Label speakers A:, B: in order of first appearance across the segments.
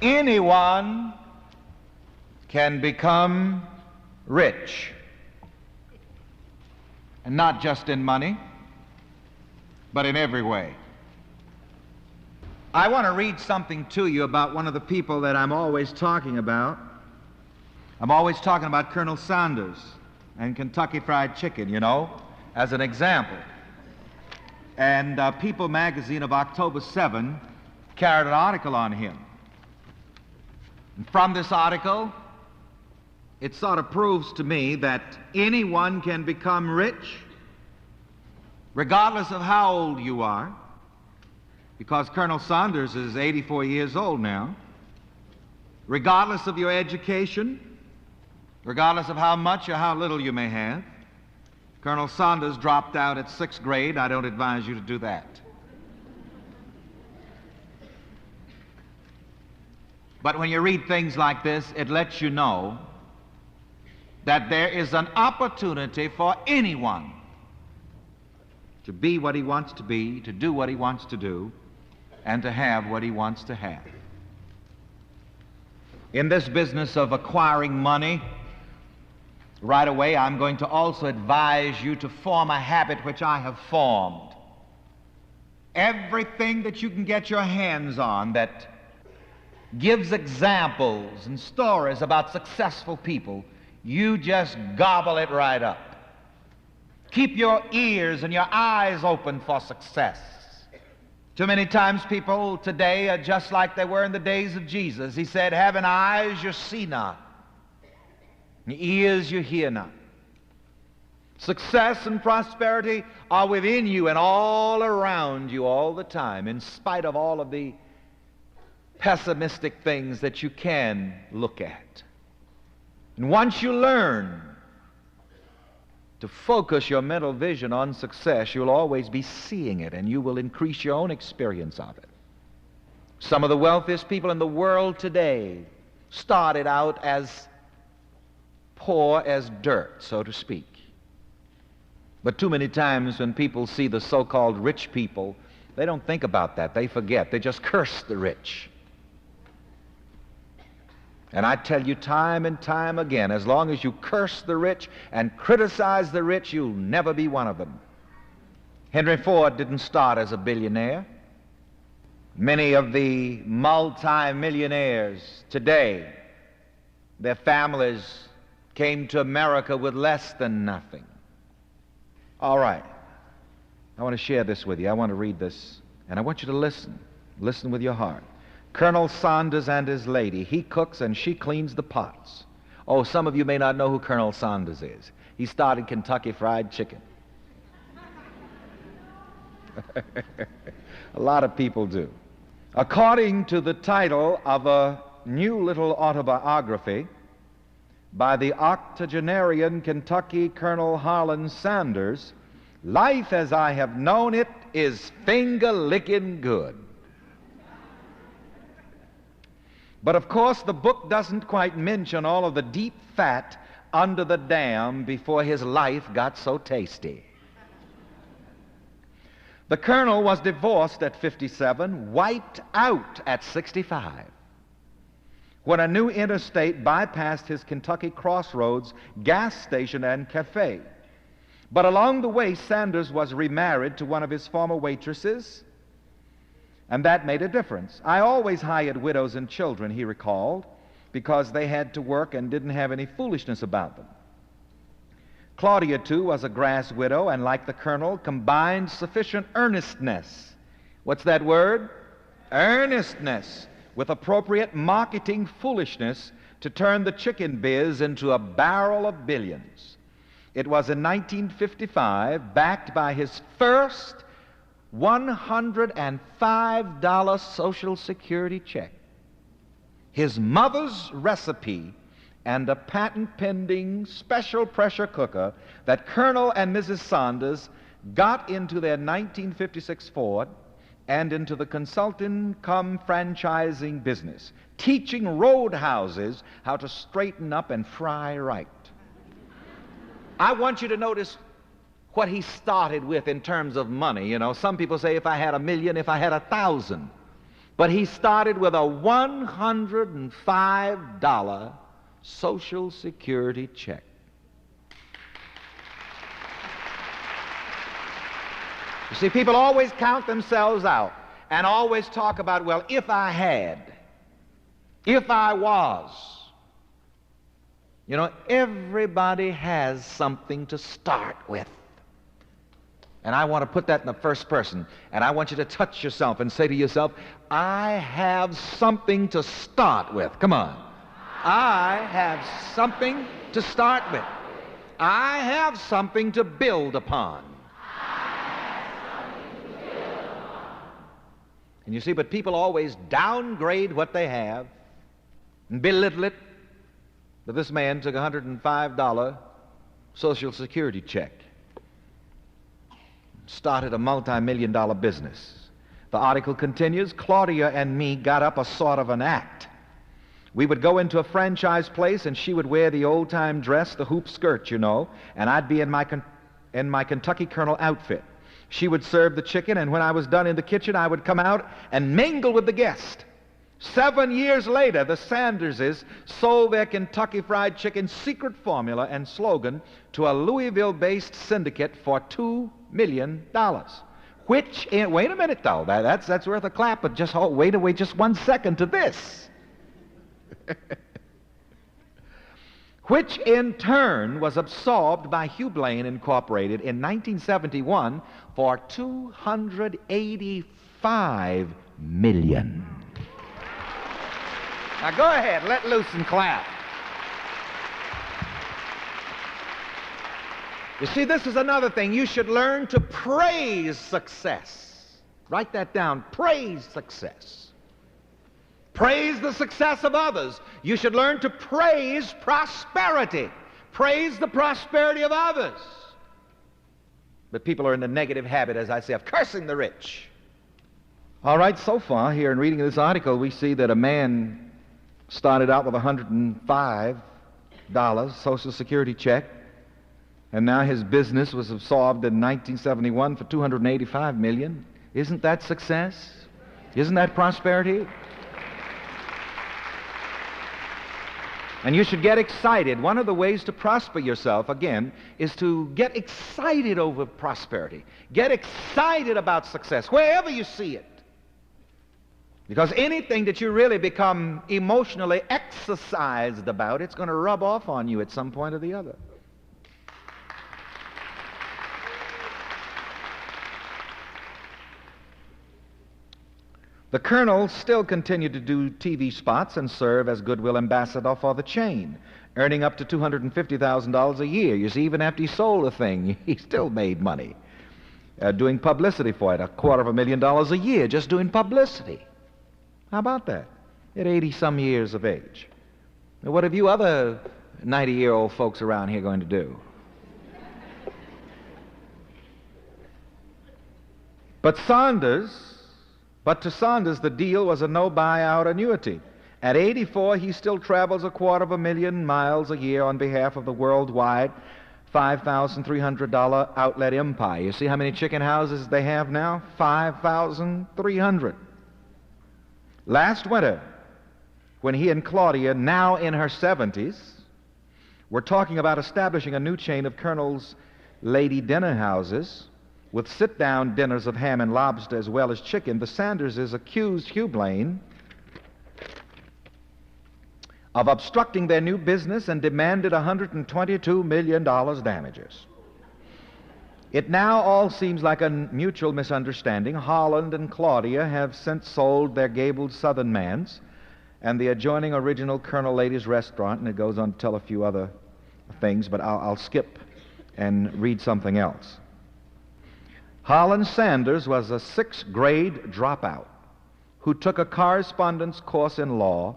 A: Anyone can become rich. And not just in money, but in every way. I want to read something to you about one of the people that I'm always talking about. I'm always talking about Colonel Sanders and Kentucky Fried Chicken, you know, as an example. And People magazine of October 7 carried an article on him. And from this article, it sort of proves to me that anyone can become rich, regardless of how old you are, because Colonel Sanders is 84 years old now, regardless of your education, regardless of how much or how little you may have. Colonel Sanders dropped out at 6th grade. I don't advise you to do that. But when you read things like this, it lets you know that there is an opportunity for anyone to be what he wants to be, to do what he wants to do, and to have what he wants to have. In this business of acquiring money, right away I'm going to also advise you to form a habit which I have formed. Everything that you can get your hands on that gives examples and stories about successful people, you just gobble it right up. Keep your ears and your eyes open for success. Too many times people today are just like they were in the days of Jesus. He said, having eyes you see not, and ears you hear not. Success and prosperity are within you and all around you all the time, in spite of all of the pessimistic things that you can look at. And once you learn to focus your mental vision on success, you'll always be seeing it, and you will increase your own experience of it. Some of the wealthiest people in the world today started out as poor as dirt, so to speak. But too many times when people see the so-called rich people, they don't think about that. They forget. They just curse the rich. And I tell you time and time again, as long as you curse the rich and criticize the rich, you'll never be one of them. Henry Ford didn't start as a billionaire. Many of the multi-millionaires today, their families came to America with less than nothing. All right. I want to share this with you. I want to read this, and I want you to listen. Listen with your heart. Colonel Sanders and his lady, he cooks and she cleans the pots. Oh, some of you may not know who Colonel Sanders is. He started Kentucky Fried Chicken. A lot of people do. According to the title of a new little autobiography by the octogenarian Kentucky Colonel Harlan Sanders, life as I have known it is finger-licking good. But of course, the book doesn't quite mention all of the deep fat under the dam before his life got so tasty. The colonel was divorced at 57, wiped out at 65, when a new interstate bypassed his Kentucky Crossroads gas station and cafe. But along the way, Sanders was remarried to one of his former waitresses, and that made a difference. I always hired widows and children, he recalled, because they had to work and didn't have any foolishness about them. Claudia, too, was a grass widow, and like the colonel, combined sufficient earnestness. What's that word? Earnestness, with appropriate marketing foolishness to turn the chicken biz into a barrel of billions. It was in 1955, backed by his first $105 Social Security check, his mother's recipe, and a patent-pending special pressure cooker that Colonel and Mrs. Sanders got into their 1956 Ford and into the consulting-cum-franchising business, teaching roadhouses how to straighten up and fry right. I want you to notice what he started with in terms of money. You know, some people say if I had $1 million, if I had 1,000. But he started with a $105 Social Security check. You see, people always count themselves out and always talk about, well, if I had, if I was. You know, everybody has something to start with. And I want to put that in the first person. And I want you to touch yourself and say to yourself, I have something to start with. Come on. I have something to start with. I have something to build upon. And you see, but people always downgrade what they have and belittle it. But this man took a $105 Social Security check, started a multi-million-dollar business. The article continues, Claudia and me got up a sort of an act. We would go into a franchise place and she would wear the old-time dress, the hoop skirt, you know, and I'd be in my Kentucky Colonel outfit. She would serve the chicken, and when I was done in the kitchen, I would come out and mingle with the guest. 7 years later, the Sanderses sold their Kentucky Fried Chicken secret formula and slogan to a Louisville-based syndicate for $2 million. Which, wait a minute though, that's worth a clap, but just wait 1 second to this. Which in turn was absorbed by Hugh Blaine Incorporated in 1971 for $285 million. Now go ahead, let loose and clap. You see, this is another thing. You should learn to praise success. Write that down. Praise success. Praise the success of others. You should learn to praise prosperity. Praise the prosperity of others. But people are in the negative habit, as I say, of cursing the rich. All right, so far here in reading this article, we see that a man started out with a $105 Social Security check, and now his business was absorbed in 1971 for $285 million. Isn't that success? Isn't that prosperity? And you should get excited. One of the ways to prosper yourself, again, is to get excited over prosperity. Get excited about success, wherever you see it. Because anything that you really become emotionally exercised about, it's going to rub off on you at some point or the other. The Colonel still continued to do TV spots and serve as goodwill ambassador for the chain, earning up to $250,000 a year. You see, even after he sold the thing, he still made money. Doing publicity for it, $250,000 a year, just doing publicity. How about that? At 80-some years of age. Now, what have you other 90-year-old folks around here going to do? But to Saunders, the deal was a no-buyout annuity. At 84, he still travels 250,000 miles a year on behalf of the worldwide $5,300 outlet empire. You see how many chicken houses they have now? 5,300. Last winter, when he and Claudia, now in her 70s, were talking about establishing a new chain of Colonel's lady dinner houses, with sit-down dinners of ham and lobster as well as chicken, the Sanderses accused Hugh Blaine of obstructing their new business and demanded $122 million damages. It now all seems like a mutual misunderstanding. Holland and Claudia have since sold their gabled Southern Man's and the adjoining original Colonel Ladies Restaurant, and it goes on to tell a few other things, but I'll skip and read something else. Holland Sanders was a 6th grade dropout who took a correspondence course in law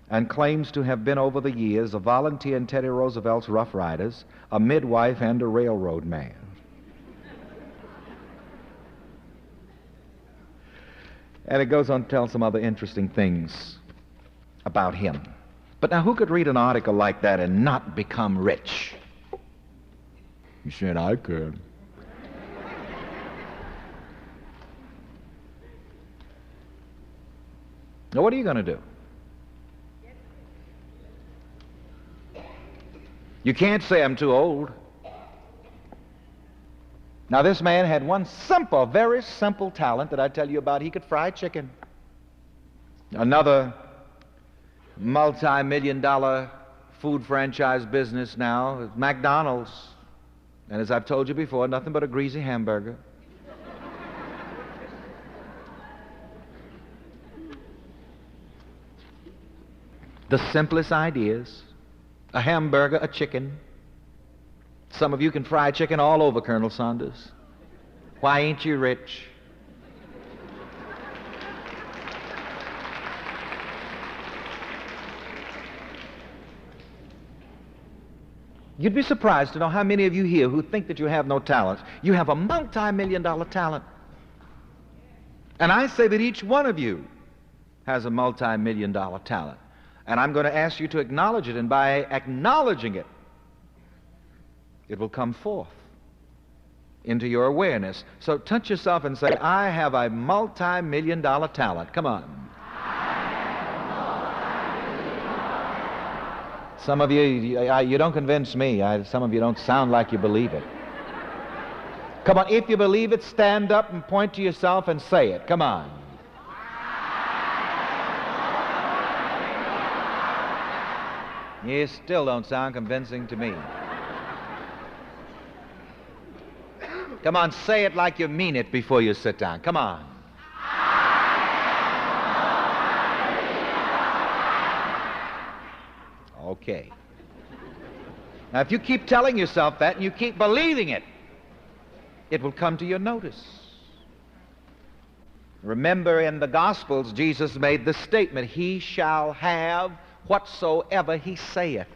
A: and claims to have been over the years a volunteer in Teddy Roosevelt's Rough Riders, a midwife, and a railroad man. And it goes on to tell some other interesting things about him. But now, who could read an article like that and not become rich? You said I could. Now, what are you going to do? You can't say I'm too old. Now, this man had one simple, very simple talent that I tell you about. He could fry chicken. Another multi-million-dollar food franchise business now is McDonald's. And as I've told you before, nothing but a greasy hamburger. The simplest ideas. A hamburger, a chicken. Some of you can fry chicken all over, Colonel Saunders. Why ain't you rich? You'd be surprised to know how many of you here who think that you have no talent. You have a multi-million-dollar talent. And I say that each one of you has a multi-million-dollar talent. And I'm going to ask you to acknowledge it, and by acknowledging it, it will come forth into your awareness. So touch yourself and say, I have a multi-million-dollar talent. Come on. Some of you don't convince me. Some of you don't sound like you believe it. Come on, if you believe it, stand up and point to yourself and say it. Come on. You still don't sound convincing to me. Come on, say it like you mean it before you sit down. Come on. Okay. Now, if you keep telling yourself that and you keep believing it, it will come to your notice. Remember, in the Gospels, Jesus made this statement, he shall have whatsoever he saith.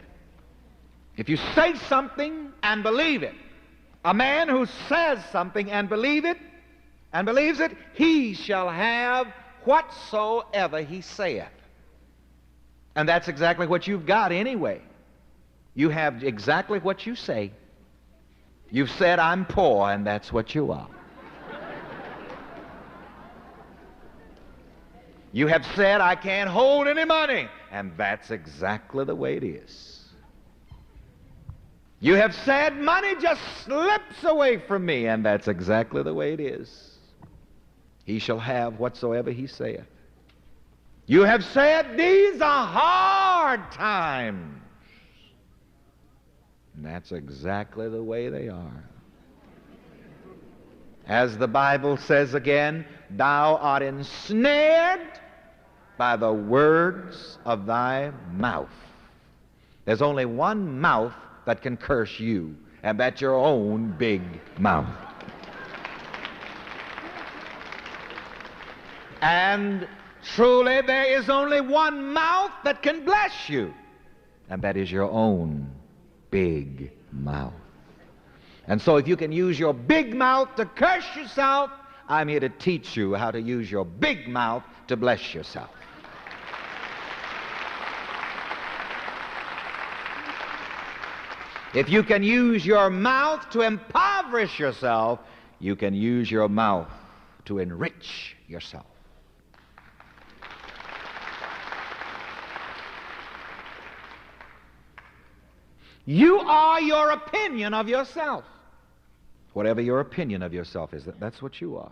A: If you say something and believe it, a man who says something and believes it, he shall have whatsoever he saith. And that's exactly what you've got anyway. You have exactly what you say. You've said, I'm poor, and that's what you are. You have said, I can't hold any money, and that's exactly the way it is. You have said, money just slips away from me, and that's exactly the way it is. He shall have whatsoever he saith. You have said, these are hard times, and that's exactly the way they are. As the Bible says again, thou art ensnared by the words of thy mouth. There's only one mouth that can curse you, and that's your own big mouth. And truly, there is only one mouth that can bless you, and that is your own big mouth. And so if you can use your big mouth to curse yourself, I'm here to teach you how to use your big mouth to bless yourself. If you can use your mouth to impoverish yourself, you can use your mouth to enrich yourself. You are your opinion of yourself. Whatever your opinion of yourself is, that's what you are.